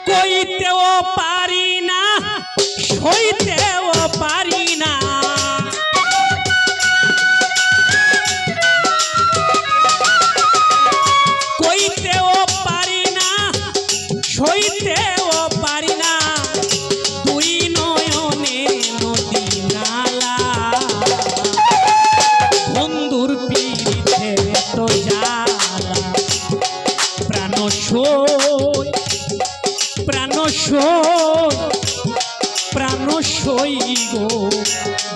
কইতেও পারি না সইতেও পারি না কইতেও পারি না সইতেও পারি না দুই নয়নে নদী নালা বন্ধুর পিড়িতে তো জ্বালা প্রাণ সই প্রাণ সই প্রাণ সই গো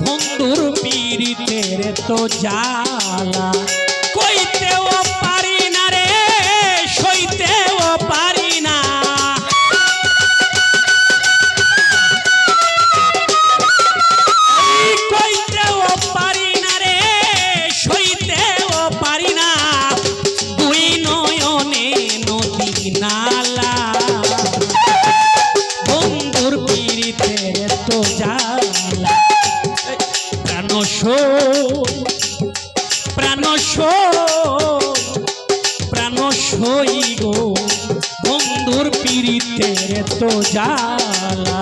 বন্ধুর পিড়িতের তো জ্বালা কইতেও পারি না রে সইতেও পারি না কইতেও পারি না রে সইতেও পারি না দুই নয়নে নদী নালা বন্ধুর পিড়িতের তো জ্বালা প্রাণ সই প্রাণ সই প্রাণ সই গো বন্ধুর পিড়িতের তো জ্বালা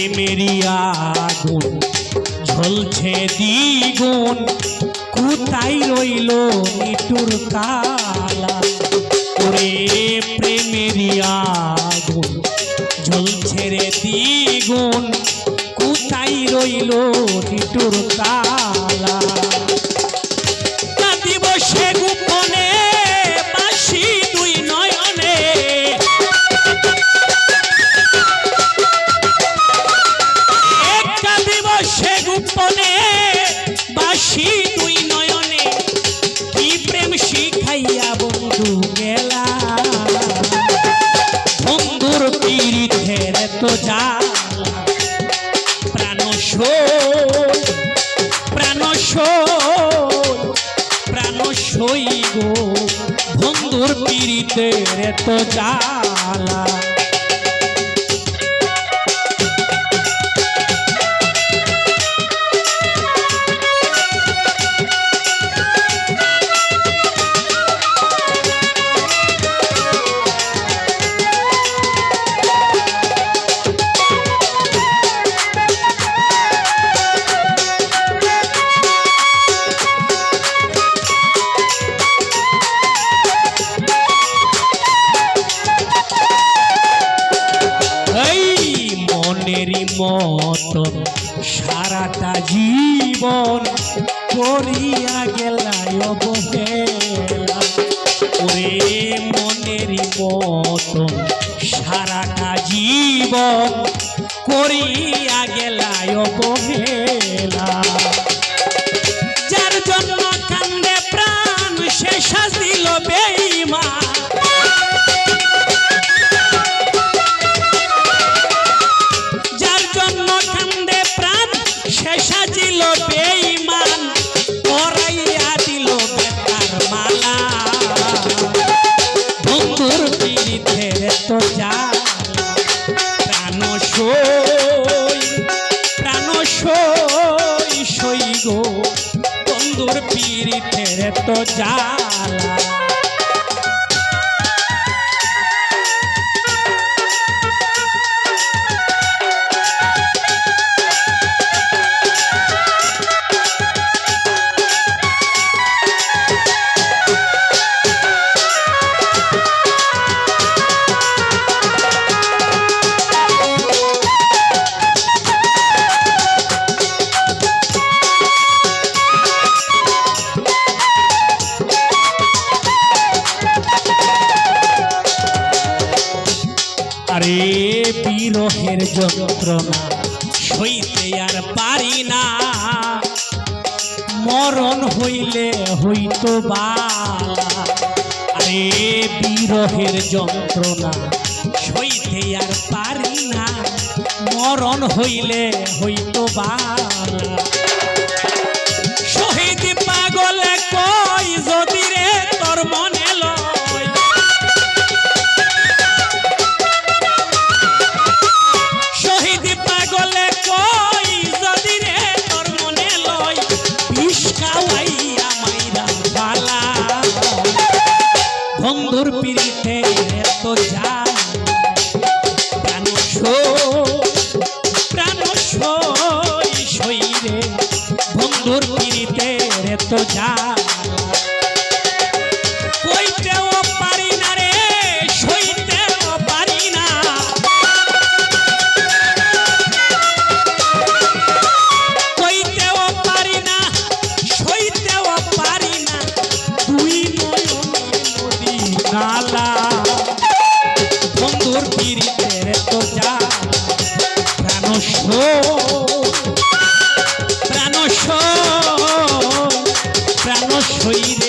প্রেমেরই আগুন ঝলছে দ্বিগুণ কোথায় রইল নিটুর কালা ওরে প্রেমেরই আগুন ঝলছে রে দ্বিগুণ কোথায় রইল নিটুর কালা কাঁদিব সে গোপনে বাসি দুই নয়নে সে গোপনে বাসি দুই নয়নে কি প্রেম শিখাইয়া বন্ধু গেলা বন্ধুর পিড়িতের তো জ্বালা প্রাণ সই প্রাণ সই প্রাণ সই গো বন্ধুর পিড়িতের তো জ্বালা মনেরই মতন সারাটা জীবন করিয়া গেলায় অবহেলা ওরে মনেরই মতন সারাটা জীবন করিয়া গেলায় অবহেলা যার জন্য কান্দে প্রাণ সে সাজিল বেঈমান সাজিল বেঈমান পরাইয়া দিল বেতার মালা বন্ধুর পিড়িতের তো জ্বালা প্রাণ সই প্রাণ সই সই গো বন্ধুর পিড়িতের তো জ্বালা আরে বিরহের যন্ত্রণা সইতে আর পারি না মরণ হইলে হইতো বালা আরে বিরহের যন্ত্রণা সইতে আর পারি না মরণ হইলে হইতো বালা শহীদ পাগলে কই যদি রে তোর মনে লয় শহীদ পাগলে কই যদি রে তোর মনে লয় বিষ খাওয়াইয়া মাইরা বালা বন্ধুর পিড়িতে এত যায় প্রাণ সই রে বন্ধুর পিড়িতে এত যায় কইতেও পারি না রে সইতেও পারি না কইতেও পারি না সইতেও পারি না দুই নয়নে নদী নালা বন্ধুর পিড়িতে এত যায় প্রাণ সই